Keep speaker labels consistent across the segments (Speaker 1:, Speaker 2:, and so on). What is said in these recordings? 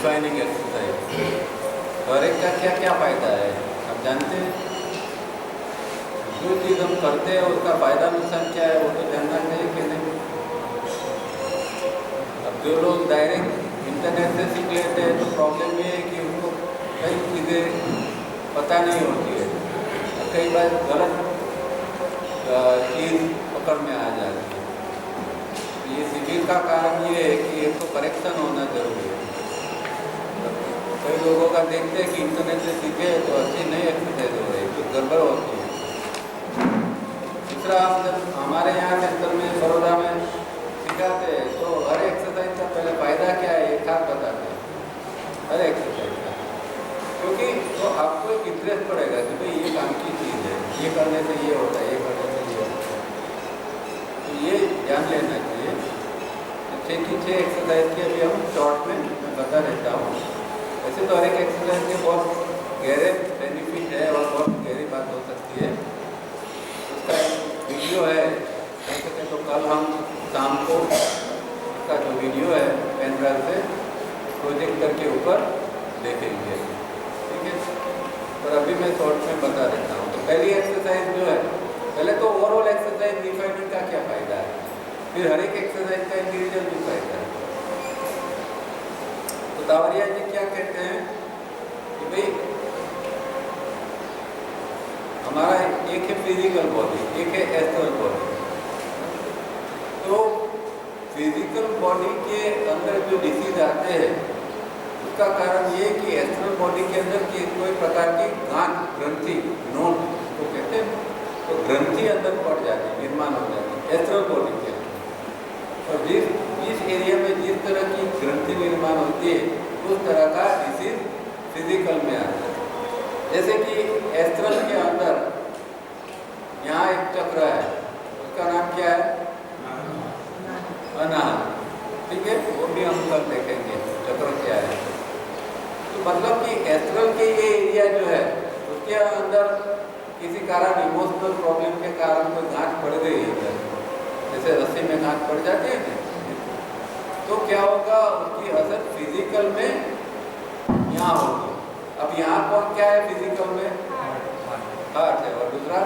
Speaker 1: Refining exercise, हर एक का क्या क्या फ़ायदा है आप जानते हैं? जो चीज़ हम करते हैं उसका फ़ायदा नुकसान क्या है वो तो जानना चाहिए कि नहीं? अब जो लोग डायरेक्ट इंटरनेट से सीख लेते हैं तो प्रॉब्लम ये है कि उनको कई चीज़ें पता नहीं होती है, कई बार गलत चीज़ पकड़ में आ जाती है। ये शिविर का कारण ये है कि एक तो करेक्शन होना जरूरी है। कई लोगों का देखते हैं कि इंटरनेट से सीखे तो अच्छी नहीं एक्सरसाइज हो रही, कुछ गड़बड़ होती है। दूसरा, हम जब हमारे यहाँ सेंटर में बड़ौदा में सिखाते हैं तो हर एक्सरसाइज का पहले फ़ायदा क्या है एक साथ बताते हैं हर एक्सरसाइज का, क्योंकि तो आपको एक इंटरेस्ट पड़ेगा कि भाई ये काम की चीज़ है, ये करने से ये होता है, ये करने से ये होता है। तो ये ध्यान लेना चाहिए। 6 की 6 एक्सरसाइज के अभी हम शॉर्ट में मैं बता देता हूँ। वैसे तो हर एक एक्सरसाइज के बहुत गहरे बेनिफिट है और बहुत गहरी बात हो सकती है। उसका एक वीडियो है, कह सकें तो कल हम शाम को इसका जो वीडियो है पेन ड्राइव से प्रोजेक्टर के ऊपर देखेंगे, ठीक है? और अभी मैं शॉर्ट में बता देता हूँ। तो पहली एक्सरसाइज जो है, पहले तो ओवरऑल एक्सरसाइज रिफाइनिंग का क्या फ़ायदा है, फिर हर एक एक्सरसाइज का इंडिविजुअल भी फ़ायदा है। तो दावरिया जी क्या कहते हैं कि भाई हमारा एक है फिजिकल बॉडी, एक है एस्ट्रल बॉडी। तो फिजिकल बॉडी के अंदर जो डिसीज आते हैं उसका कारण ये है कि एस्ट्रल बॉडी के अंदर की कोई प्रकार की गांठ, ग्रंथि, नोट को कहते हैं, तो ग्रंथि अंदर पड़ जाती है, निर्माण हो जाती है एस्ट्रल बॉडी के अंदर। और जिस एरिया में जिस तरह की ग्रंथि निर्माण होती है उस तरह का डिसीज फिजिकल में आता है। जैसे कि एस्ट्रल के अंदर यहाँ एक चक्र है, उसका नाम क्या है? अनाहत, ठीक है? वो भी हम कल देखेंगे चक्र क्या है। तो मतलब कि एस्ट्रल के ये एरिया जो है उसके अंदर किसी कारण इमोशनल प्रॉब्लम के कारण कोई गांठ पड़ गई है, जैसे रस्सी में गांठ पड़ जाती है ना, तो क्या होगा उसकी असर फिजिकल में यहाँ होगी। अब यहाँ कौन क्या है फिजिकल में? हार्ट है, और दूसरा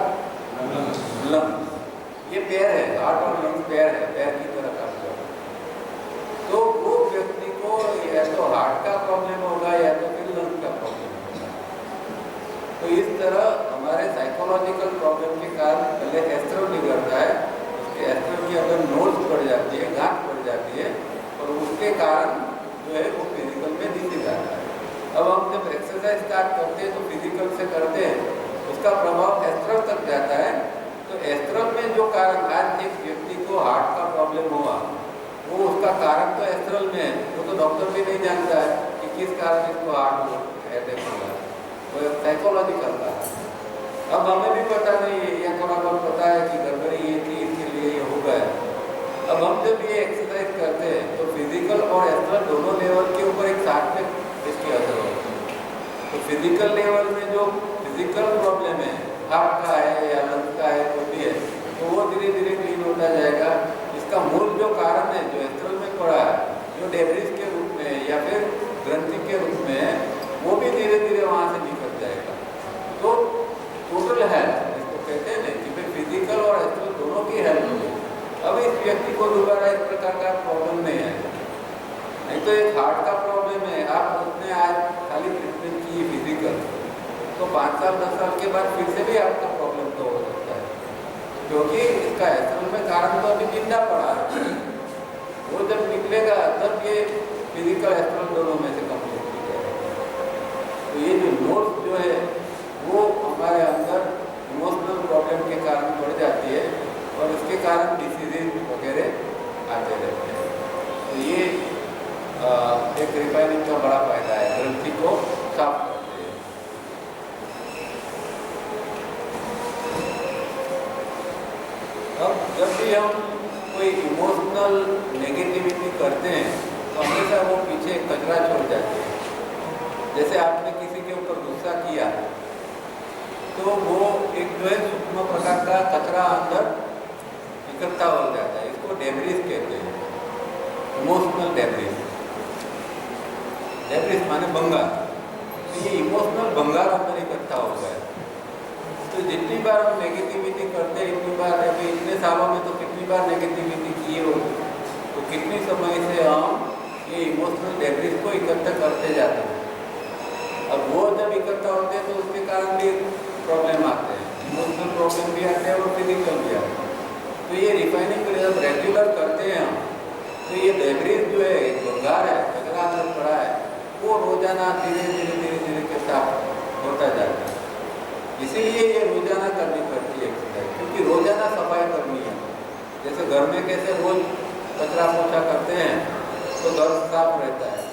Speaker 1: लंग्स। ये पैर है, हार्ट और लंग्स पैर है, पैर की तरह काम करता है। तो वो व्यक्ति को या तो हार्ट का प्रॉब्लम होगा या तो फिर लंग्स का प्रॉब्लम होगा। तो इस तरह हमारे साइकोलॉजिकल प्रॉब्लम के कारण पहले एस्ट्रल बिगड़ता है, उसके एस्ट्रल की अगर नोट्स पड़ जाती है, गांठ पड़ जाती है, और उसके कारण जो है वो फिजिकल में दिख जाता है। अब हम जब एक्सरसाइज स्टार्ट करते हैं तो फिजिकल से करते हैं, उसका प्रभाव एस्ट्रल तक जाता है। तो एस्ट्रल में जो कारण, आज एक व्यक्ति को हार्ट का प्रॉब्लम हुआ, वो उसका कारण तो एस्ट्रल में है, वो तो डॉक्टर भी नहीं जानता है कि किस कारण इसको हार्ट अटैक हुआ, वो साइकोलॉजिकल कारण। अब हमें भी पता नहीं है या थोड़ा बहुत पता है कि गड़बड़ी ये थी, इसके लिए ये हो गया। अब हम जब ये एक्सरसाइज करते हैं तो फिजिकल और एस्ट्रल दोनों लेवल के ऊपर एक साथ में इसकी असर होती है। तो फिजिकल लेवल में जो फिजिकल प्रॉब्लम है, हार्ट का है या लंग्स का है, जो भी है, तो वो धीरे धीरे क्लीन होता जाएगा। इसका मूल जो कारण है जो एस्ट्रल में पड़ा है, जो डेब्रिस के रूप में या फिर ग्रंथि के रूप में है, वो भी धीरे धीरे वहाँ से निकल जाएगा। तो टोटल हेल्थ इसको कहते हैं ना कि भाई फिजिकल और एस्ट्रल दोनों की हेल्थ होगी। अब इस व्यक्ति को दोबारा इस प्रकार का प्रॉब्लम नहीं है। नहीं तो एक हार्ट का प्रॉब्लम है, आप उसने आज खाली ट्रीटमेंट की फिजिकल, तो 5 साल 10 साल के बाद फिर से भी आपका प्रॉब्लम तो हो सकता है, क्योंकि इसका एस्ट्रल में कारण तो अभी जिंदा पड़ा है। वो जब निकलेगा तब ये फिजिकल एस्ट्रल दोनों में से कंप्लीट हो जाएगा। तो ये जो नोट्स जो है वो हमारे अंदर इमोशनल प्रॉब्लम के कारण बढ़ जाती है और इसके कारण डिसीजेज वगैरह आते रहते हैं। तो ये एक रिफाइनिंग का बड़ा फायदा है, ग्रंथि को साफ करते हैं। अब जब भी हम कोई इमोशनल नेगेटिविटी करते हैं तो हमेशा वो पीछे कचरा छोड़ जाते हैं। जैसे आपने किसी के ऊपर गुस्सा किया तो वो एक जो है सूक्ष्म प्रकार का कचरा अंदर इकट्ठा हो जाता है, इसको डेब्रिस कहते हैं, इमोशनल डेब्रिस। डेब्रिस माने भंगार, तो ये इमोशनल भंगार अंदर इकट्ठा हो गया है। तो जितनी बार हम नेगेटिविटी करते हैं, इतनी बार, अभी इतने सालों में तो कितनी बार नेगेटिविटी की हो, तो कितनी समय से हम ये इमोशनल डेब्रिस को इकट्ठा करते जाते हैं। अब वो जब इकट्ठा होते हैं तो उसके कारण भी प्रॉब्लम आते हैं, इमोशनल प्रॉब्लम भी आते हैं और फिजिकल भी आते हैं। तो ये रिफाइनिंग जब रेगुलर करते हैं हम, तो ये डेब्रिस जो है, भंगार है, कचरा अंदर पड़ा है, वो रोजाना धीरे धीरे के साथ होता जाता है। इसीलिए ये रोजाना करनी पड़ती है एक्सरसाइज, क्योंकि रोजाना सफाई करनी है। जैसे घर में कैसे रोज कचरा पोछा करते हैं तो घर साफ रहता है,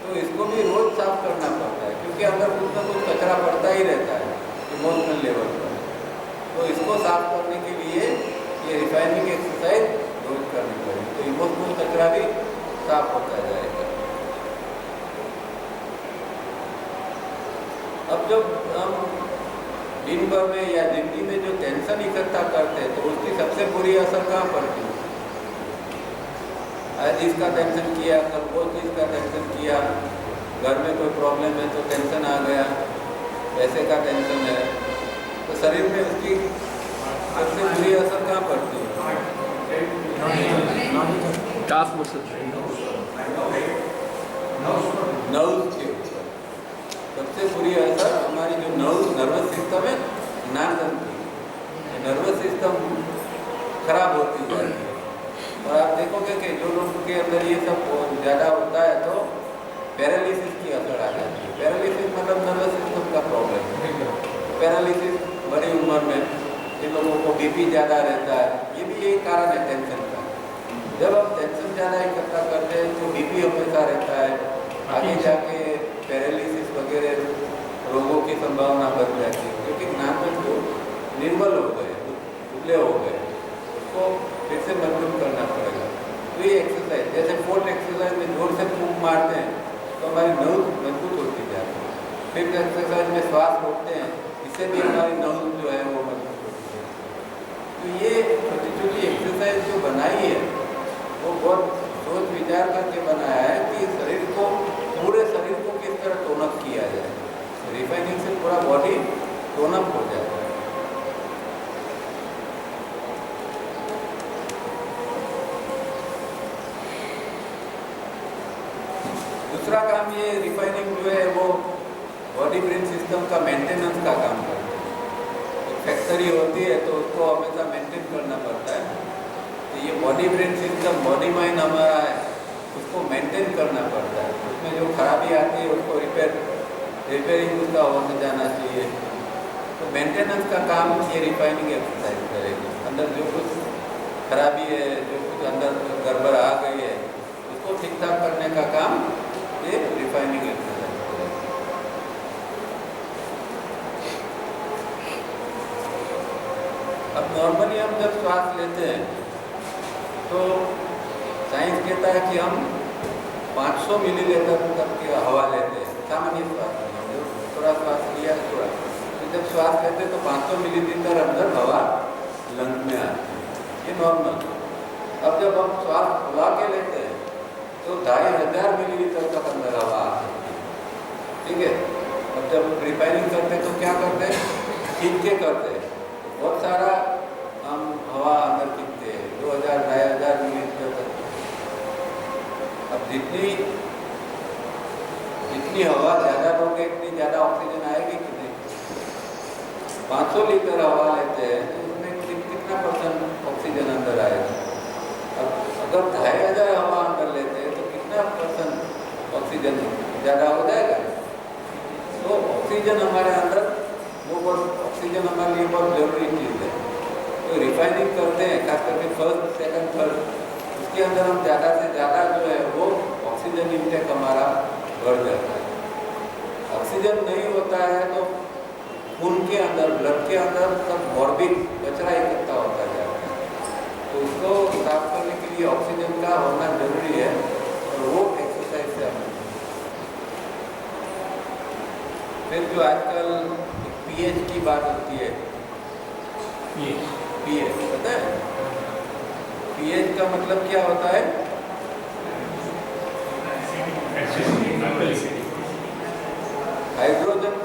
Speaker 1: तो इसको भी रोज साफ करना पड़ता है, क्योंकि अंदर कुछ ना कुछ कचरा पड़ता ही रहता है इमोशनल लेवल पर। तो इसको साफ करने के लिए ये रिफाइनिंग एक्सरसाइज रोज करनी पड़ेगी, तो इमोशनल कचरा भी साफ होता जाएगा। अब जब हम दिन भर में या जिंदगी में जो टेंशन इकट्ठा करते हैं, तो उसकी सबसे बुरी असर कहाँ पड़ती है? आज इसका टेंशन किया, कल वो चीज़ का टेंशन किया, घर में कोई प्रॉब्लम है तो टेंशन आ गया, पैसे का टेंशन है, तो शरीर में उसकी सबसे बुरी असर कहाँ पड़ती है? नर्व्स के ऊपर सबसे बुरी असर हमारी जो नर्वस सिस्टम है, नाक नर्वस सिस्टम खराब होती जाती है। और आप देखोगे कि जो लोगों के अंदर ये सब ज़्यादा होता है तो पैरालिसिस की असर आ जाती है। पैरालिसिस मतलब नर्वस सिस्टम का प्रॉब्लम है। पैरालिसिस बड़ी उम्र में जिन लोगों को बीपी ज़्यादा रहता है, ये भी यही कारण है टेंशन का। जब हम टेंशन ज़्यादा इकट्ठा करते हैं तो बीपी हमेशा रहता है, आगे जाके पैरालिसिस वगैरह रोगों की संभावना बढ़ जाती है, क्योंकि नाक जो निर्बल हो गए, दुबले हो गए, उसको फिर से मजबूत करना पड़ेगा। तो ये एक्सरसाइज, जैसे फोर्थ एक्सरसाइज में जोर से फूंक मारते हैं तो हमारी नर्व मजबूत होती जाती है। फिफ्थ एक्सरसाइज में श्वास रोकते हैं, इससे भी हमारी नर्व जो है वो मजबूत होती है। तो ये छोटी छोटी एक्सरसाइज जो बनाई है वो बहुत सोच विचार करके बनाया है कि शरीर को, पूरे शरीर को किस तरह टोनअप किया जाए। रिफाइनिंग से पूरा बॉडी टोनअप हो जाए। दूसरा काम ये रिफाइनिंग जो है वो बॉडी ब्रेन सिस्टम का मेंटेनेंस का काम करता है। एक फैक्ट्री होती है तो उसको हमेशा मेंटेन करना पड़ता है। तो ये body brain system, body mind हमारा है, उसको मेंटेन करना पड़ता है। उसमें जो खराबी आती है उसको रिपेयरिंग उसका होने जाना चाहिए। तो मेंटेनेंस का काम ये रिफाइनिंग एक्सरसाइज करेगी। अंदर जो कुछ खराबी है, जो कुछ अंदर गड़बड़ आ गई है, उसको ठीक ठाक करने का काम ये रिफाइनिंग एक्सरसाइज करेगी। अब नॉर्मली हम जब श्वास लेते हैं तो साइंस कहता है कि हम 500 मिलीलीटर तक की हवा लेते हैं सामान्य श्वास में। थोड़ा श्वास लिया, थोड़ा, तो जब श्वास लेते हैं तो 500 मिलीलीटर अंदर हवा लंग में आती है, ये नॉर्मल। अब जब हम श्वास फुला के लेते हैं तो 2500 मिलीलीटर तक अंदर हवा आती है, ठीक है। अब जब रिफाइनिंग करते हैं तो क्या करते हैं? खींच के करते हैं, बहुत सारा हम हवा अंदर खींचते हैं, 2000-2500 मिलीलीटर तक। अब जितनी हवा ज़्यादा लोगे इतनी ज़्यादा ऑक्सीजन आएगी कि नहीं? 500 लीटर हवा लेते हैं तो उसमें कितना % ऑक्सीजन अंदर आएगा? अब अगर 2500 हवा अंदर लेते हैं तो कितना % ऑक्सीजन ज़्यादा हो जाएगा? तो ऑक्सीजन हमारे अंदर, वो ऑक्सीजन हमारे लिए बहुत ज़रूरी चीज़ है। तो रिफाइनिंग करते हैं, खास करके फर्स्ट, सेकंड, थर्ड, उसके अंदर हम ज़्यादा से ज़्यादा जो है वो ऑक्सीजन इंटेक हमारा बढ़ जाता है। ऑक्सीजन नहीं होता है तो खून के अंदर, ब्लड के अंदर सब मॉर्बिड कचरा इकट्ठा होता जाता है। तो उसको साफ करने के लिए ऑक्सीजन का होना जरूरी है, और वो एक्सरसाइज से हमें। फिर जो आजकल पीएच की बात होती है, पीएच पता है? पीएच का मतलब क्या होता है?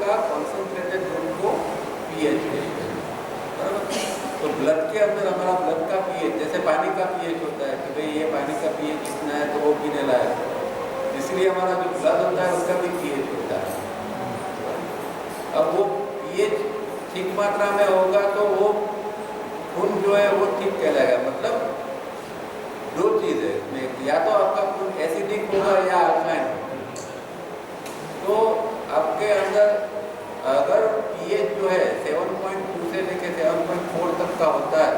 Speaker 1: का कॉन्सेंट्रेटेड ग्रुप को पीएच कहते हैं, बराबर। तो ब्लड के अंदर हमारा ब्लड का पीएच, जैसे पानी का पीएच होता है कि भाई ये पानी का पीएच कितना है तो वो पीने लायक, इसलिए हमारा जो ब्लड होता है उसका भी पीएच होता है। अब वो पीएच ठीक मात्रा में होगा तो वो खून जो है वो ठीक कहलाएगा। मतलब दो चीज़ है, या तो आपका खून एसिडिक होगा या अल्कालाइन होगा। तो आपके अंदर अगर पीएच जो है 7.2 से लेकर 7.4 तक का होता है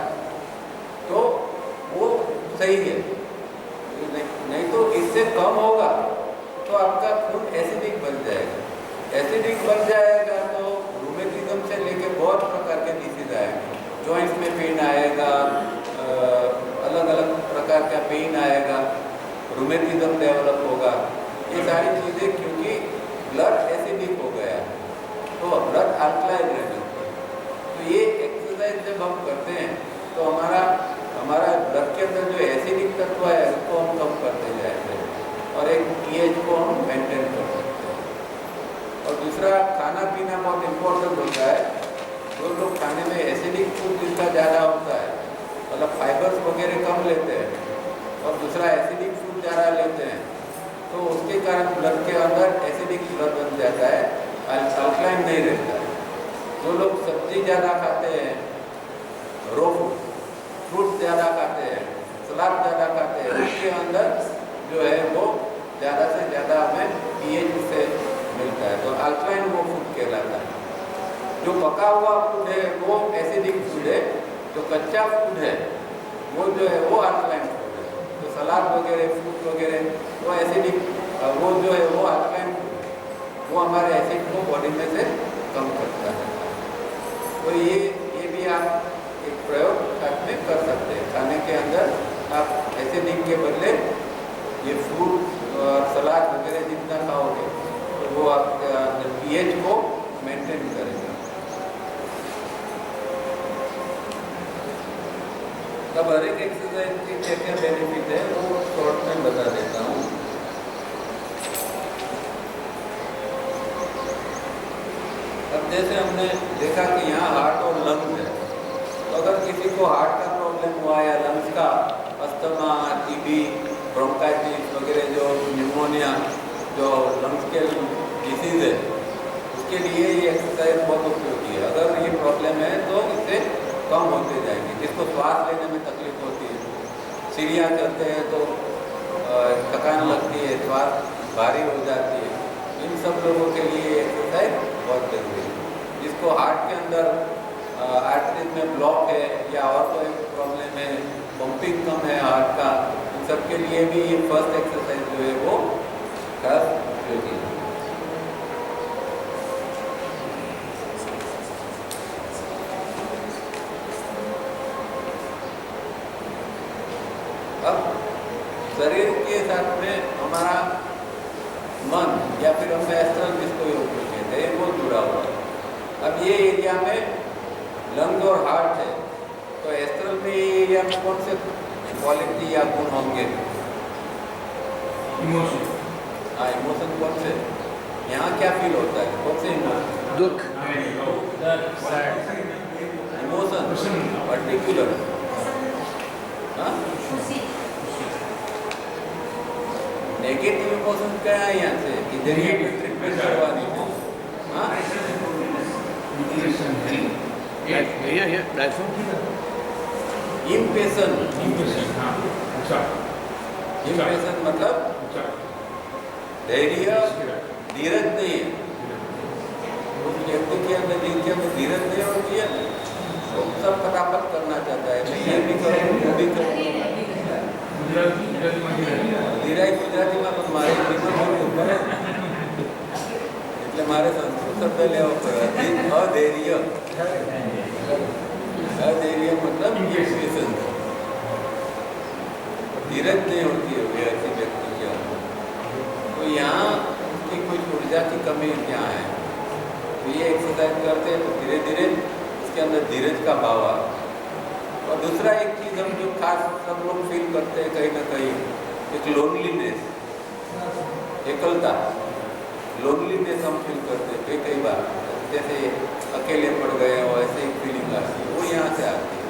Speaker 1: तो वो सही है, नहीं तो इससे कम होगा तो आपका खून एसिडिक बन जाएगा। एसिडिक बन जाएगा तो रूमेटिज्म से लेकर बहुत प्रकार के डिसीज आएंगे, जॉइंट्स में पेन आएगा, अलग अलग प्रकार का पेन आएगा, रूमेटिज्म डेवलप होगा, ये सारी चीज़ें क्योंकि ब्लड एसिडिक हो गया है तो ब्लड अल्कलाइन रहना चाहिए। तो ये एक्सरसाइज जब हम करते हैं तो हमारा ब्लड के अंदर जो एसिडिक तत्व है उसको हम कम करते जाएंगे और एक पीएच को हम मेंटेन कर सकते हैं। और दूसरा, खाना पीना बहुत इम्पोर्टेंट होता है। जो लोग खाने में एसिडिक फूड जिनका ज़्यादा होता है, मतलब फाइबर्स वगैरह कम लेते हैं और दूसरा एसिडिक फूड ज़्यादा लेते हैं, तो उसके कारण ब्लड के अंदर एसिडिक ब्लड बन जाता है, अल्कलाइन नहीं रहता है। जो लोग सब्जी ज़्यादा खाते हैं, रो फ्रूट ज़्यादा खाते हैं, सलाद ज़्यादा खाते हैं, उसके अंदर जो है वो ज़्यादा से ज़्यादा हमें पीएच से मिलता है, तो अल्कलाइन वो फूड कहलाता है। जो पका हुआ फूड है वो एसिडिक फूड है, जो कच्चा फूड है वो जो है वो अल्कलाइन फूड है। तो सलाद वगैरह, फ्रूट वगैरह वो एसिडिक, वो जो है वो अल्कलाइन फूड है, वो हमारे एसिड को बॉडी में से कम करता है। तो ये भी आप एक प्रयोग साथ में कर सकते हैं। खाने के अंदर आप एसिडिक के बदले ये फ्रूट और सलाद वगैरह जितना खाओगे तो वो आपका पीएच को मेंटेन करेगा। अब हर एक एक्सरसाइज के क्या क्या बेनिफिट है वो शॉर्ट में बता देता हूँ। अब जैसे हमने देखा कि यहाँ हार्ट और लंग्स है, तो अगर किसी को हार्ट का प्रॉब्लम हुआ या लंग्स का, अस्थमा, टीबी, ब्रोंकाइटिस वगैरह, जो न्यूमोनिया, जो लंग्स के डिसीज है, उसके लिए ये एक्सरसाइज बहुत उपयोगी है। अगर ये प्रॉब्लम है तो इससे कम होते जाएंगे। जिसको श्वास लेने में तकलीफ होती है, सीढ़ियाँ चढ़ते हैं तो थकान लगती है, श्वास भारी हो जाती है, इन सब लोगों के लिए एक्सरसाइज बहुत जरूरी है। जिसको हार्ट के अंदर आर्टरीज में ब्लॉक है या और कोई प्रॉब्लम है, पंपिंग कम है हार्ट का, इन सब के लिए भी ये फर्स्ट एक्सरसाइज जो है वो खास उपयोगी है। अब शरीर के साथ में हमारा मन या फिर हम एस्ट्रल जिसको योग कहते हैं वो जुड़ा हुआ है। अब ये एरिया में लंग और हार्ट है, तो एस्ट्रल में ये एरिया में कौन से क्वालिटी या गुण होंगे?
Speaker 2: इमोशन।
Speaker 1: हाँ, इमोशन कौन से? यहाँ क्या फील होता है? कौन से इमोशन?
Speaker 3: दुख,
Speaker 1: इमोशन पर्टिकुलर, हाँ, नेगेटिव इमोशन क्या है यहाँ से इधर ही ट्रीटमेंट करवानी है। हाँ, इम्पेशन मतलब धैर्य, धीरज नहीं है। उस व्यक्ति के अंदर जिनके अंदर धीरज नहीं होती है वो सब फटाफट करना चाहता है, मैं ये भी करूँ वो भी करूँ। धीराई गुजराती में तो मारे ऊपर એટલે મારે સંસ્કૃત શબ્દ લેવો પડે। અધૈર્ય, अधैर्य मतलब इम्पेशन, धीरज नहीं होती है ऐसे व्यक्ति के अंदर। तो यहाँ उसकी कुछ ऊर्जा की कमी क्या है, तो ये एक्सरसाइज करते हैं तो धीरे धीरे उसके अंदर धीरज का भाव आ। और दूसरा एक चीज़ हम जो खास सब लोग फील करते हैं कहीं ना कहीं, एक लोनलीनेस, एकलता। लोनलीनेस हम फील करते हैं कई बार, जैसे अकेले पड़ गए और ऐसे ही फीलिंग आती है, वो यहाँ से आती है।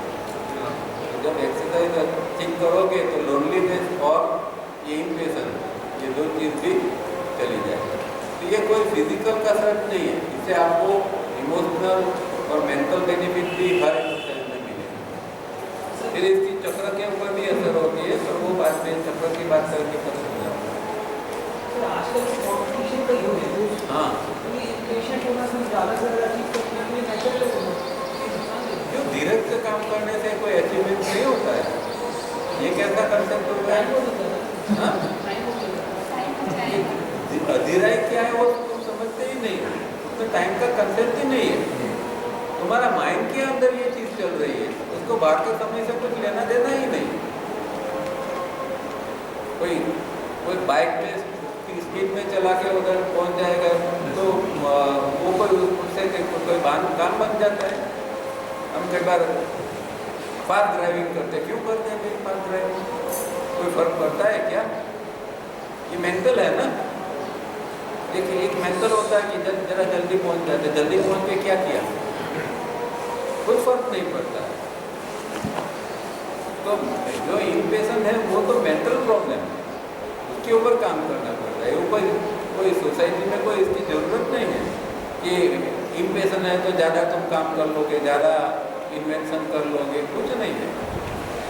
Speaker 1: तो जब एक्सरसाइज ठीक करोगे तो लोनलीनेस और ये इम्पेशेंस, ये दो चीज़ भी चली जाएगी। तो ये कोई फिजिकल कसरत नहीं है, इससे आपको इमोशनल और मेंटल बेनिफिट भी हर एक्सरसाइज में मिलेगा। फिर इसकी चक्र के ऊपर भी असर होती है, तो वो बात में चक्र की बात करके कर सकते हैं।
Speaker 2: आजकल कॉम्पिटिशन का युग है,
Speaker 1: हाँ,
Speaker 2: पेशेंट होना ज़्यादा से ज़्यादा चीज़ करने के लिए नेचुरल
Speaker 1: जो धीरज से काम करने से कोई अचीवमेंट नहीं होता है, ये कैसा कंसेप्ट होता है? हाँ, धीराई क्या है वो तुम समझते ही नहीं, उसमें टाइम का कंसेप्ट ही नहीं है। तुम्हारा माइंड के अंदर ये चीज़ चल रही है, उसको बाहर के समय से कुछ लेना देना ही नहीं। कोई बाइक में स्पीड में चला के उधर पहुंच जाएगा तो वो कोई उससे कोई काम बन जाता है। हम कई बार फास्ट ड्राइविंग करते हैं, क्यों करते हैं फास्ट ड्राइविंग? कोई फर्क पड़ता है क्या? ये मेंटल है ना। देखिए, एक मेंटल होता है कि जरा जल्दी पहुंच जाते, जल्दी पहुंच के क्या किया, कोई फर्क नहीं पड़ता है। तो जो इम्पेशेंस है वो तो मेंटल प्रॉब्लम है, उसके ऊपर काम करना पड़ता है। वो कोई सोसाइटी में कोई इसकी ज़रूरत नहीं है कि इम्पेशेंस है तो ज़्यादा तुम काम कर लोगे, ज़्यादा इन्वेंशन कर लोगे, कुछ नहीं है।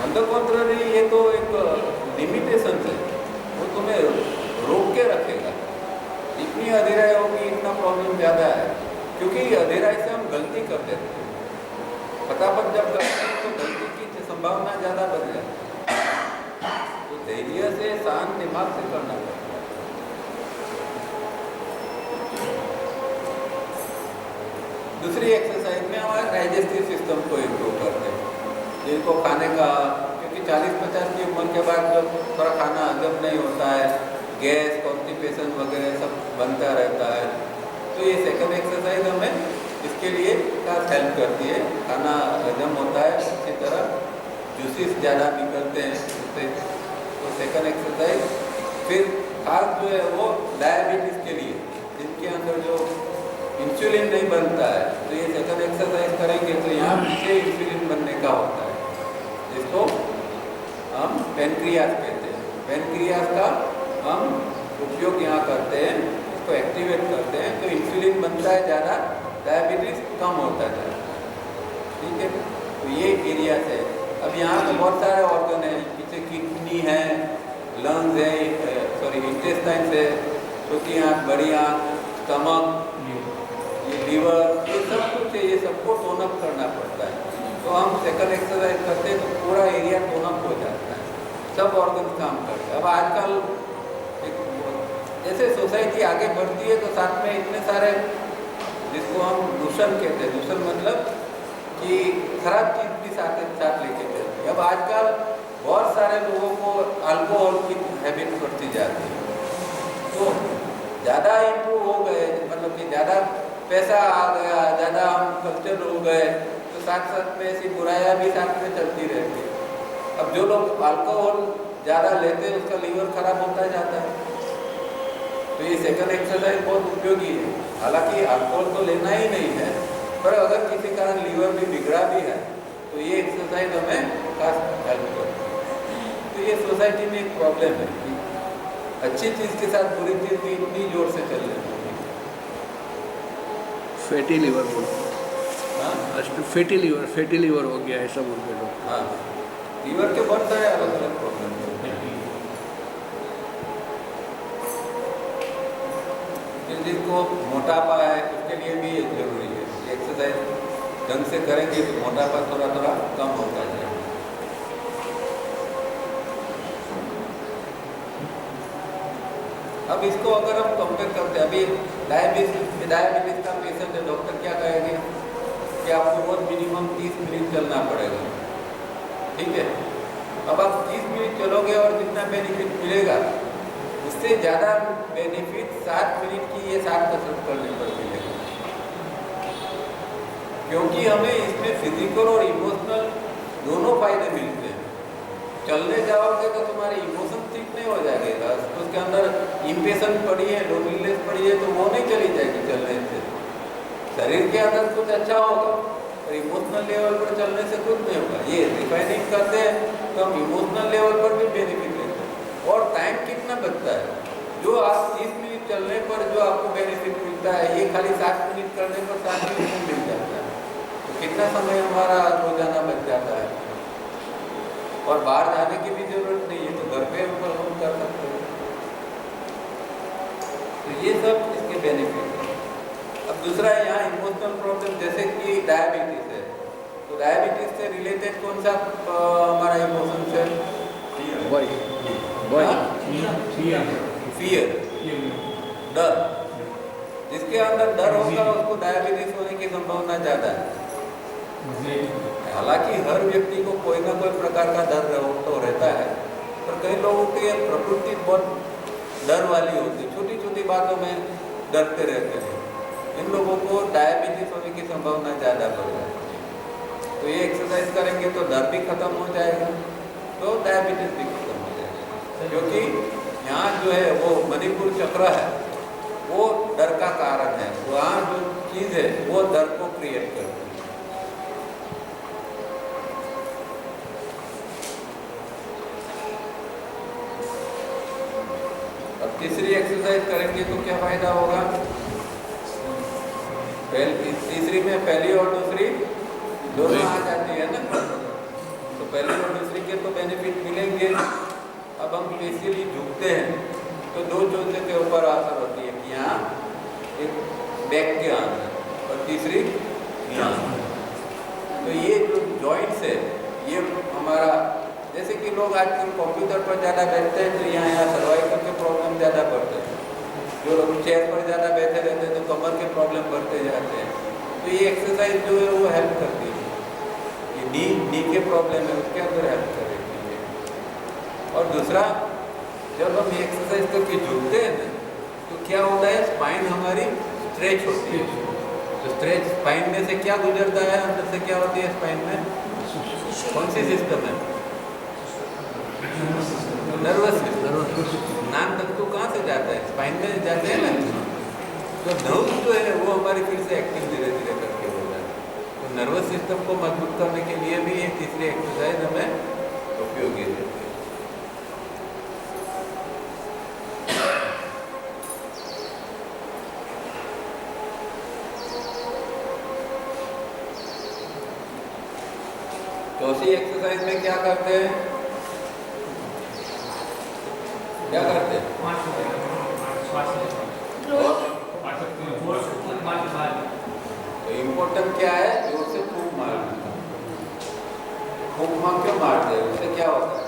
Speaker 1: ऑन द कॉन्ट्ररी, ये तो एक लिमिटेशन है, वो तुम्हें रोक के रखेगा। जितनी अधेराई होगी इतना प्रॉब्लम ज़्यादा है, क्योंकि अधेराई से हम गलती कर देते हैं। फटाफट जब करते हैं तो गलती की संभावना ज़्यादा बढ़ जाती है। तो धैर्य से, शांत दिमाग से करना पड़ता है। दूसरी एक्सरसाइज में हमारे डाइजेस्टिव सिस्टम को इम्प्रूव करते हैं, जिनको खाने का, क्योंकि 40-50 की उम्र के बाद जब थोड़ा खाना हजम नहीं होता है, गैस, कॉन्स्टिपेशन वगैरह सब बनता रहता है, तो ये सेकंड एक्सरसाइज हमें इसके लिए खास हेल्प करती है। खाना हजम होता है, इसी तरह जूसेस ज़्यादा निकलते हैं उससे। तो सेकंड एक्सरसाइज। फिर खास जो है वो डायबिटीज़ के लिए, जिनके अंदर जो इंसुलिन नहीं बनता है, तो ये सेकंड एक्सरसाइज करेंगे तो यहाँ पीछे इंसुलिन बनने का होता है, जिसको हम पेनक्रियास कहते हैं। पेनक्रियास का हम उपयोग यहाँ करते हैं, इसको एक्टिवेट करते हैं, तो इंसुलिन बनता है ज़्यादा, डायबिटीज़ कम होता है। ठीक है, तो ये एरिया है। अब यहाँ तो बहुत सारे ऑर्गन हैं, पीछे किडनी है, लंग्स है, इंटेस्टाइन है, छोटी आँख, बड़ी आँख, स्टमक, ये लीवर, ये सब कुछ है, ये सबको टोन अप करना पड़ता है। तो हम सेकंड एक्सरसाइज करते हैं तो पूरा एरिया टोन अप हो जाता है, सब ऑर्गन काम करते हैं। अब आजकल जैसे सोसाइटी आगे बढ़ती है तो साथ में इतने सारे, जिसको हम दूषण कहते हैं, दूषण मतलब कि खराब चीज़ भी साथ लेके चलती है। अब आजकल बहुत सारे लोगों को अल्कोहल की हैबिट बढ़ती जाती है, तो ज़्यादा इम्प्रूव हो गए, मतलब कि ज़्यादा पैसा आ गया, ज़्यादा हम कल्चर हो गए, तो साथ साथ में ऐसी बुराइयाँ भी साथ में चलती रहती है। अब जो लोग अल्कोहल ज़्यादा लेते हैं उसका लीवर खराब होता जाता है, तो ये सेकंड एक्सरसाइज बहुत उपयोगी है। हालांकि अल्कोहल तो लेना ही नहीं है, पर अगर किसी कारण लीवर भी बिगड़ा भी है तो ये एक्सरसाइज हमें खास हेल्प करती है। तो ये सोसाइटी में एक प्रॉब्लम है कि अच्छी चीज़ के साथ बुरी चीज़ भी इतनी जोर से चल रही है।
Speaker 3: फैटी लीवर बोल,
Speaker 1: हाँ,
Speaker 3: फैटी लीवर हो गया ऐसा बोलते लोग।
Speaker 1: हाँ, लीवर के बहुत सारे अलग अलग प्रॉब्लम हैं। जिनको मोटापा है उसके लिए भी ये जरूरी है, एक्सरसाइज ढंग से करेंगे तो मोटापा थोड़ा थोड़ा कम होता जाएगा। अब इसको अगर हम कंपेयर करते हैं, अभी डायबिटीज का पेशेंट है, डॉक्टर क्या कहेंगे कि आपको रोज मिनिमम 30 मिनट चलना पड़ेगा। ठीक है, अब आप 30 मिनट चलोगे और जितना बेनिफिट मिलेगा उससे ज़्यादा बेनिफिट 7 मिनट की ये 7 कसरत करने पर मिलेगा, क्योंकि हमें इसमें फिजिकल और इमोशनल दोनों फायदे मिलते हैं। चलने जाओगे तो तुम्हारे इमोशन ठीक नहीं हो जाएगा, उसके अंदर इम्पेशेंस पड़ी है, लोनलीनेस पड़ी है, तो वो नहीं चली जाएगी चलने से। शरीर के अंदर कुछ अच्छा होगा, और इमोशनल लेवल पर चलने से कुछ नहीं होगा। ये रिफाइनिंग करते हैं तो हम इमोशनल लेवल पर भी बेनिफिट लेते हैं। और टाइम कितना बचता है, जो आप 30 मिनट चलने पर जो आपको बेनिफिट मिलता है, ये खाली 7 मिनट करने पर 7 मिनट में मिल जाता है। तो कितना समय हमारा रोजाना बच जाता है, और बाहर जाने की भी जरूरत नहीं है, तो घर पे हम कर सकते हैं। तो ये सब इसके बेनिफिट है। अब दूसरा है यहाँ इमोशनल प्रॉब्लम, जैसे कि डायबिटीज है, तो डायबिटीज से रिलेटेड कौन सा हमारा इमोशन है? फियर, डर। जिसके अंदर डर होगा उसको डायबिटीज होने की संभावना ज़्यादा है। हालांकि हर व्यक्ति को कोई ना कोई प्रकार का डर तो रहता है, पर कई लोगों की प्रकृति बहुत डर वाली होती है, छोटी छोटी बातों में डरते रहते हैं। इन लोगों को डायबिटीज होने की संभावना ज़्यादा बढ़ जाती है। तो ये एक्सरसाइज करेंगे तो डर भी खत्म हो जाएगा, तो डायबिटीज भी खत्म हो जाएगा। क्योंकि यहाँ जो है वो मणिपुर चक्र है, वो डर का कारण है। वहाँ जो चीज़ है वो डर को क्रिएट करती है। अब तीसरी एक्सरसाइज करेंगे तो क्या फायदा होगा? तीसरी में पहली और दूसरी दोनों आ जाती है ना, तो पहली और दूसरी के तो बेनिफिट मिलेंगे। अब हम बेसिकली झुकते हैं तो दो चोटों के ऊपर असर होती है, कि यहाँ एक बैक के अंदर और तीसरी यहाँ। तो ये जो जॉइंट्स है ये हमारा, जैसे कि लोग आजकल कंप्यूटर पर ज़्यादा बैठते हैं तो यहाँ सर्वाइकल के प्रॉब्लम ज़्यादा बढ़ते हैं। जो लोग चेयर पर ज़्यादा बैठे रहते हैं तो कमर के प्रॉब्लम बढ़ते जाते हैं। तो ये एक्सरसाइज जो है वो हेल्प करती है। ये नी के प्रॉब्लम है उसके अंदर हेल्प करेगी। और दूसरा, जब हम एक्सरसाइज करके झुकते हैं ना तो क्या होता है, स्पाइन हमारी स्ट्रेच होती है। तो स्ट्रेच स्पाइन में से क्या गुजरता है, अंदर से क्या होती है स्पाइन में? कौन सी सिस्टम है? Nervous system. नाम तंतु कहाँ से जाता है? स्पाइन में जाते हैं ना। तो नर्व जो है वो हमारी फिर से एक्टिव धीरे धीरे करके हो जाता है। तो नर्वस सिस्टम को मजबूत करने के लिए भी ये तीसरी एक्सरसाइज हमें उपयोगी है। चौथी एक्सरसाइज में क्या करते हैं? क्या करते हैं? तो इम्पोर्टेंट क्या है? जोर से फूंक मारना। फूंक मार क्यों मारते हैं? उससे क्या होता है?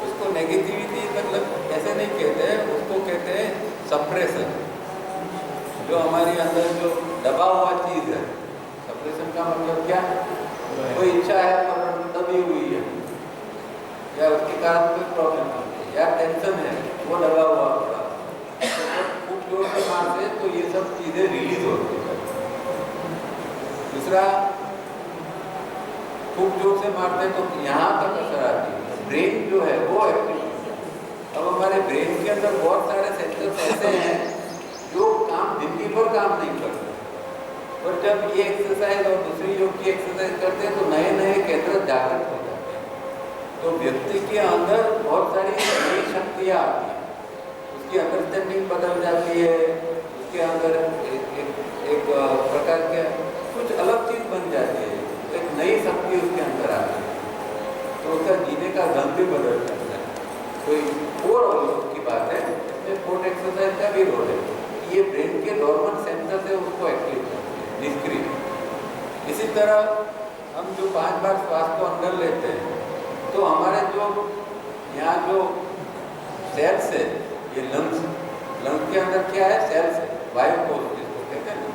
Speaker 1: उसको नेगेटिविटी मतलब ऐसे नहीं कहते हैं, उसको कहते हैं सप्रेशन। जो हमारे अंदर जो दबा हुआ चीज़ है, सप्रेशन का मतलब क्या? कोई इच्छा है पर दबी हुई है, या उसके कारण कोई प्रॉब्लम है, या टेंशन है वो दबा हुआ पड़ा, तो जब खूब जोर से मारते तो ये सब चीज़ें रिलीज होती है। दूसरा, खूब जोर से मारते तो यहाँ तक असर आती है, ब्रेन जो है वो एक्टिव। अब हमारे ब्रेन के अंदर बहुत सारे सेंसर्स ऐसे हैं जो काम जिंदगी भर काम नहीं करते, और जब ये एक्सरसाइज और दूसरी योग की एक्सरसाइज करते हैं तो नए नए केंद्र जागृत हो जाते हैं। तो व्यक्ति के अंदर बहुत सारी नई शक्तियाँ आती हैं, उसकी अंडरस्टैंडिंग बदल जाती है, उसके अंदर एक प्रकार के कुछ अलग चीज़ बन जाती है, एक नई शक्ति उसके अंदर आती है, तो उसका जीने का ढंग भी बदल जाता है। तो ओवरऑल की बात है, इसमें फोर्थ एक्सरसाइज का भी रोल है। ये ब्रेन के डोर्मेंट सेंटर से उसको एक्टिव करते हैं, निष्क्रिय। इसी तरह हम जो 5 बार श्वास को अंदर लेते हैं तो हमारे जो यहाँ जो सेल्स है, ये लंग्स के अंदर क्या है? सेल्स है, वायुकोश जिसको कहते हैं ना,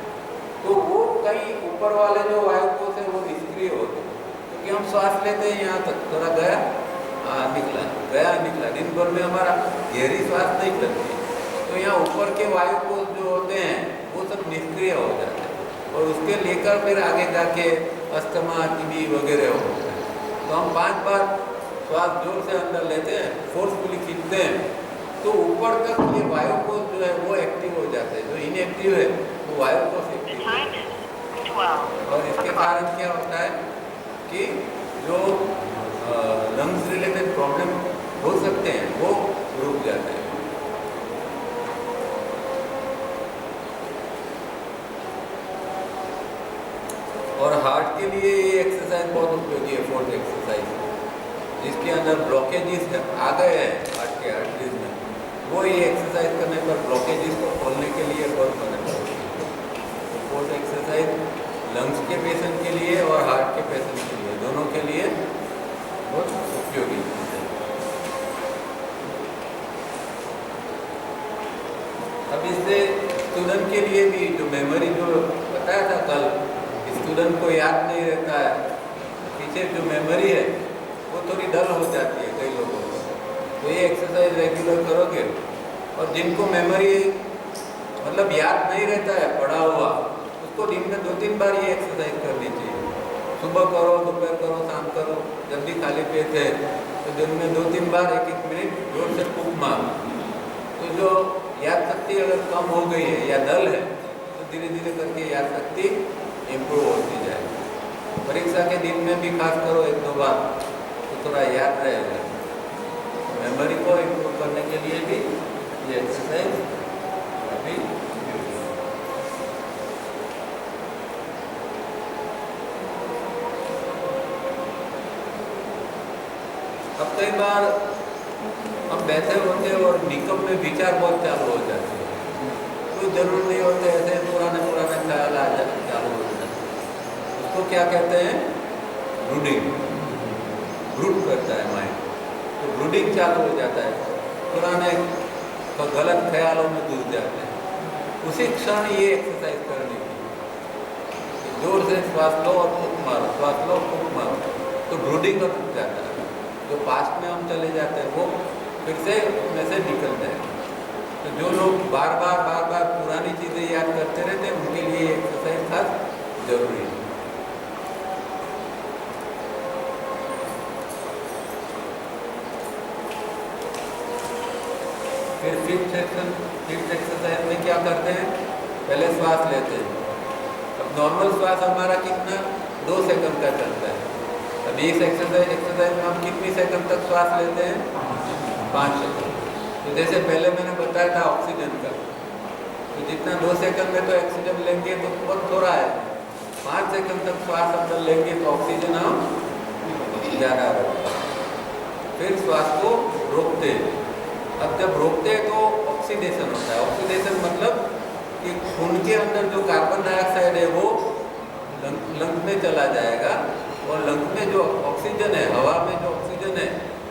Speaker 1: तो वो कहीं ऊपर वाले जो वायुकोश है वो निष्क्रिय होते हैं, क्योंकि हम श्वास लेते हैं यहाँ तक, थोड़ा गया निकला, गया निकला, दिन भर में हमारा गहरी श्वास नहीं लगती। तो यहाँ ऊपर के वायुकोश जो होते हैं वो सब निष्क्रिय हो जाते हैं, और उसके लेकर फिर आगे जाके अस्थमा, टीबी वगैरह होता है। तो हम 5 बार श्वास जोर से अंदर लेते हैं, फोर्सफुली खींचते हैं, तो ऊपर तक ये वायु को जो है वो एक्टिव हो जाते हैं। जो इनएक्टिव है वो वायु को एक्टिव हो जाता है। और इसके कारण क्या होता है कि जो लंग्स रिलेटेड प्रॉब्लम हो सकते हैं वो रुक जाते हैं। और हार्ट के लिए ये एक्सरसाइज बहुत उपयोगी है, फोर्थ एक्सरसाइज, जिसके अंदर ब्लॉकेजेस आ गए हैं हार्ट के आर्टरीज में, वो ये एक्सरसाइज करने पर ब्लॉकेजेस को खोलने के लिए बहुत मदद करती है। तो फोर्थ एक्सरसाइज लंग्स के पेशेंट के लिए और हार्ट के पेशेंट के लिए, दोनों के लिए बहुत उपयोगी है। अब इससे स्टूडेंट के लिए भी जो मेमोरी जो बताया था कल, स्टूडेंट को याद नहीं रहता है, पीछे जो मेमोरी है वो थोड़ी डल हो जाती है कई लोगों को। तो ये एक्सरसाइज रेगुलर करोगे, और जिनको मेमोरी मतलब याद नहीं रहता है पढ़ा हुआ, उसको दिन में 2-3 बार ये एक्सरसाइज करनी चाहिए। सुबह करो, दोपहर करो, शाम करो, जब भी खाली पेट है तो दिन में 2-3 बार 1-1 मिनट जोर से फूंक मारो। तो जो याद शक्ति अगर कम हो गई है या डल है तो धीरे धीरे करके याद शक्ति इम्प्रूव होती जाए। परीक्षा के दिन में भी खास करो 1-2 बार, तो थोड़ा याद रहेगा। मेमोरी को इम्प्रूव करने के लिए भी ये एक्सरसाइज काफ़ी उपयोगी है। अब कई बार हम बैठे होते हैं और निकम में विचार बहुत चालू हो जाते हैं, कोई जरूर नहीं होते, ऐसे पुराने ख्याल आ जाते चालू हो जाते हैं। उसको क्या कहते हैं? ब्रूडिंग। ब्रूड करता है माइंड, तो ब्रूडिंग चालू हो जाता है, पुराने गलत ख्यालों में घुस जाते हैं। उसी क्षण ये एक्सरसाइज करनी चाहिए। जोर से श्वास लो और फूंक मारो, श्वास लो फूंक मारो, तो ब्रूडिंग रुक जाता है। जो पास्ट में हम चले जाते हैं वो फिर से उनमें से निकल जाएगा। तो जो लोग बार बार पुरानी चीज़ें याद करते रहते हैं, उनके लिए एक्सरसाइज खास जरूरी है। फिर फिफ्थ एक्सरसाइज में क्या करते हैं? पहले श्वास लेते हैं। अब नॉर्मल श्वास हमारा कितना 2 सेकंड का चलता है। अब इस एक्सरसाइज में हम कितनी सेकंड तक श्वास लेते हैं? 5 सेकंड। तो जैसे पहले मैंने बताया था ऑक्सीजन का, तो जितना 2 सेकंड में तो ऑक्सीजन लेंगे तो बहुत थोड़ा है, 5 सेकंड तक श्वास अंदर लेंगे तो ऑक्सीजन हम ज़्यादा रखते हैं। फिर श्वास को रोकते हैं। अब जब रोकते हैं तो ऑक्सीडेशन होता है। ऑक्सीडेशन मतलब कि खून के अंदर जो कार्बन डाइऑक्साइड है वो लंग में चला जाएगा, और लंग में जो ऑक्सीजन है, हवा में जो ऑक्सीजन है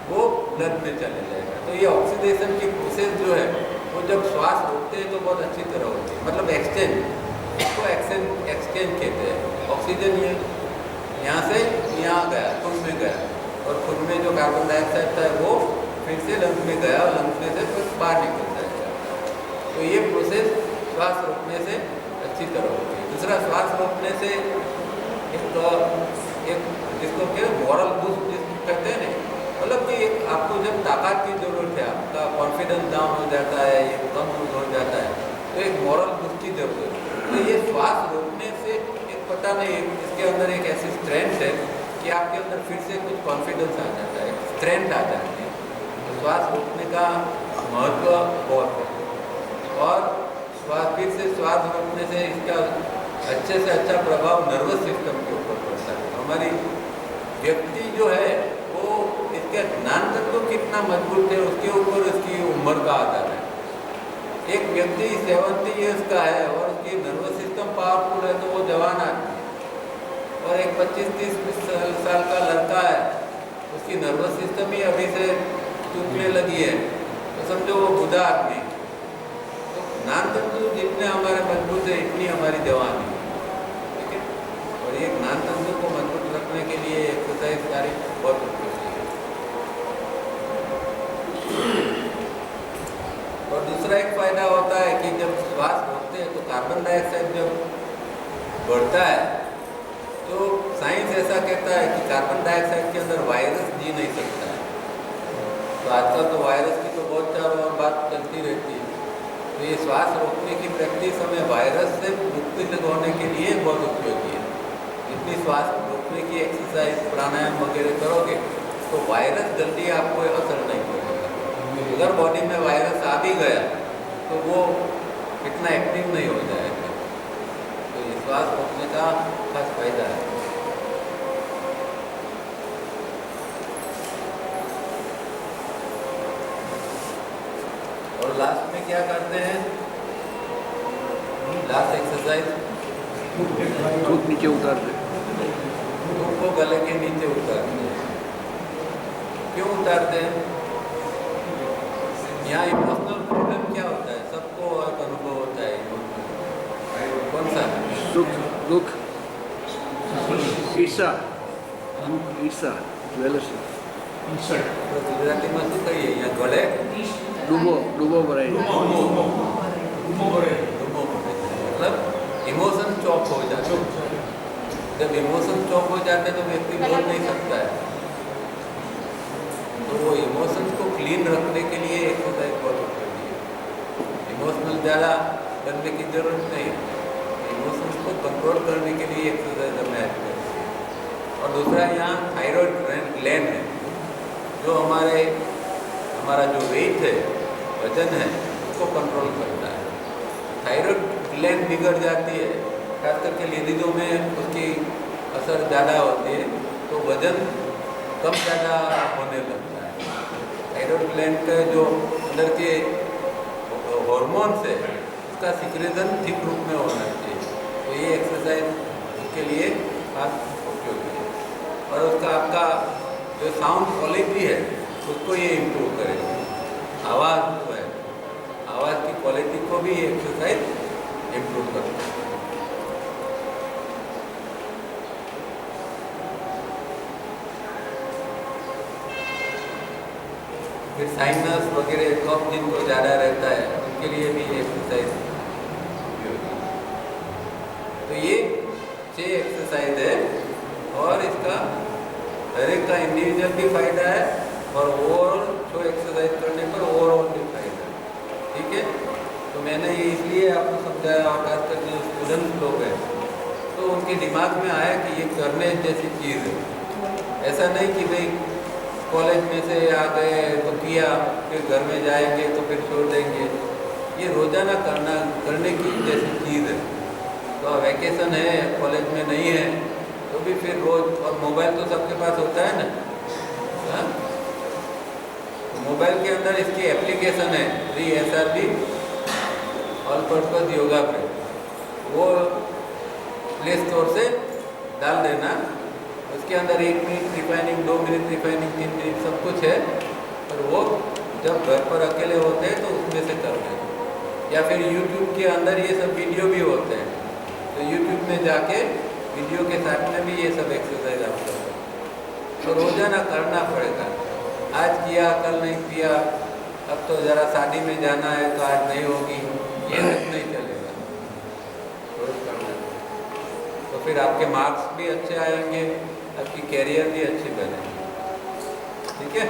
Speaker 1: वो ब्लड में चले जाएगा। तो ये ऑक्सीडेशन की प्रोसेस जो है वो जब श्वास रोकते हैं तो बहुत अच्छी तरह होती है, मतलब एक्सचेंज, इसको एक्सचेंज कहते हैं। ऑक्सीजन ये यहाँ से यहाँ गया, खून में गया, और खून में जो कार्बन डाइऑक्साइड था वो फिर से लंग्स में गया, और लंग्स में से फिर बाहर निकल जाएगा। तो ये प्रोसेस श्वास रोकने से अच्छी तरह होती है। दूसरा, श्वास रोकने से एक जिसको क्या मॉरल बूस्ट कहते हैं ना, मतलब कि आपको जब ताकत की ज़रूरत है, आपका कॉन्फिडेंस डाउन हो जाता है, ये कम हो जाता है, तो एक मॉरल बूस्ट की ज़रूरत है। तो ये श्वास रोकने से एक पता नहीं, इसके अंदर एक ऐसी स्ट्रेंथ है कि आपके अंदर फिर से कुछ कॉन्फिडेंस आ जाता है, स्ट्रेंथ आ जाती है। तो श्वास रोकने का महत्व बहुत है। और फिर से श्वास रोकने से इसका अच्छे से अच्छा प्रभाव नर्वस सिस्टम के ऊपर पड़ता है। हमारी व्यक्ति जो है वो इसके ज्ञान तत्व कितना मजबूत है उसके ऊपर उसकी उम्र का आधार है। एक व्यक्ति 70 ईयर्स का है और उसकी नर्वस सिस्टम पावरफुल है तो वो जवान आदमी है, और एक 25-30 साल का लड़का है उसकी नर्वस सिस्टम ही अभी से टूटने लगी है, तो समझो वो बुढ़ा आदमी। तो ज्ञान तत्व जितने हमारे मजबूत है इतनी हमारी जवानी है, ठीक है। और ये ज्ञान तत्व को मजबूत रखने के लिए एक्सरसाइज सारी बहुत उपयोगी है। और दूसरा एक फायदा होता है कि जब श्वास रोकते हैं तो कार्बन डाइऑक्साइड जब बढ़ता है तो साइंस ऐसा कहता है कि कार्बन डाइऑक्साइड के अंदर वायरस जी नहीं सकता है। तो आजकल तो वायरस की तो बहुत चारों ओर बात चलती रहती है। तो ये श्वास रोकने की प्रैक्टिस हमें वायरस से मुक्ति होने के लिए बहुत उपयोगी है। जितनी श्वास रोकने की एक्सरसाइज प्राणायाम वगैरह करोगे तो वायरस जल्दी आपको असर नहीं करेगा। अगर बॉडी में वायरस आ भी गया तो वो इतना एक्टिव नहीं हो जाएगा। तो ये श्वास रोकने का खास फायदा है। और लास्ट में क्या करते हैं, लास्ट एक्सरसाइज
Speaker 3: थूक नीचे उतारते हैं।
Speaker 1: धूप को गले के नीचे उतारते हैं। क्यों उतारते हैं? यहाँ इमोशनल प्रॉब्लम क्या होता है, सबको एक अनुभव होता है इमोशनल। कौन सा?
Speaker 3: सुख दुख ईर्षा ईर्षा वेलसी
Speaker 1: तो गुजराती में શું કહીએ અહીંયા ગળે
Speaker 3: डूबो डूबो भराई
Speaker 1: मतलब इमोशन चौक हो जाते हैं। जब इमोशन चौक हो जाते हैं तो व्यक्ति बोल नहीं सकता है। तो वो इमोशंस को क्लीन रखने के लिए एक्सरसाइज बहुत उपयोगी है। इमोशनल ज़्यादा बनने की जरूरत नहीं है। इमोशंस को कंट्रोल करने के लिए एक्सरसाइज हमें ऐड करती है। और दूसरा यहाँ थायराइड ग्लैंड है, जो हमारा जो वेट है, वजन है, उसको कंट्रोल करता है। थायराइड ग्लैंड बिगड़ जाती है, खास करके लेडीजों में उसकी असर ज़्यादा होती है, तो वजन कम ज़्यादा होने लगता है। थायराइड ग्लैंड का जो अंदर के हार्मोन्स है, उसका सिक्रेशन ठीक रूप में होना चाहिए। तो ये एक्सरसाइज उसके लिए खास उपयोगी है। और उसका आपका जो साउंड क्वालिटी है उसको ये इम्प्रूव करेगा। आवाज़ जो है, आवाज़ की क्वालिटी को भी ये एक्सरसाइज इम्प्रूव करता है। फिर साइनस वगैरह कफ जिनको ज़्यादा रहता है उनके लिए भी ये एक्सरसाइज उपयोगी है। तो ये 6 एक्सरसाइज है और इसका हर एक का इंडिविजुअल भी फायदा है और ओवरऑल जो एक्सरसाइज करने पर ओवरऑल भी फायदा है। ठीक है, तो मैंने ये इसलिए आपको समझाया, खास करके जो स्टूडेंट्स लोग हैं तो उनके दिमाग में आया कि ये करने जैसी चीज़ है। ऐसा नहीं कि भाई कॉलेज में से आ गए तो किया, फिर घर में जाएंगे तो फिर छोड़ देंगे। ये रोज़ाना करने की जैसी चीज़ है। तो वैकेशन है, कॉलेज में नहीं है तो भी फिर रोज़, और मोबाइल तो सबके पास होता है ना, हाँ? तो मोबाइल के अंदर इसकी एप्लीकेशन है SRB ऑल पर्पज योगा पे, वो प्ले स्टोर से डाल देना। उसके अंदर 1 minute refining, 2 minute refining, 3 minute सब कुछ है। और वो जब घर पर अकेले होते हैं तो उसमें से कर लें। या फिर YouTube के अंदर ये सब वीडियो भी होते हैं, तो YouTube में जाके वीडियो के साथ में भी ये सब एक्सरसाइज आप कर सकते हैं। तो रोज़ाना करना पड़ेगा। आज किया कल नहीं किया, अब तो ज़रा शादी में जाना है तो आज नहीं होगी, ये सब नहीं चलेगा। रोज़ करना है तो फिर आपके मार्क्स भी अच्छे आएंगे, आपकी कैरियर भी अच्छी बनेगी। ठीक है।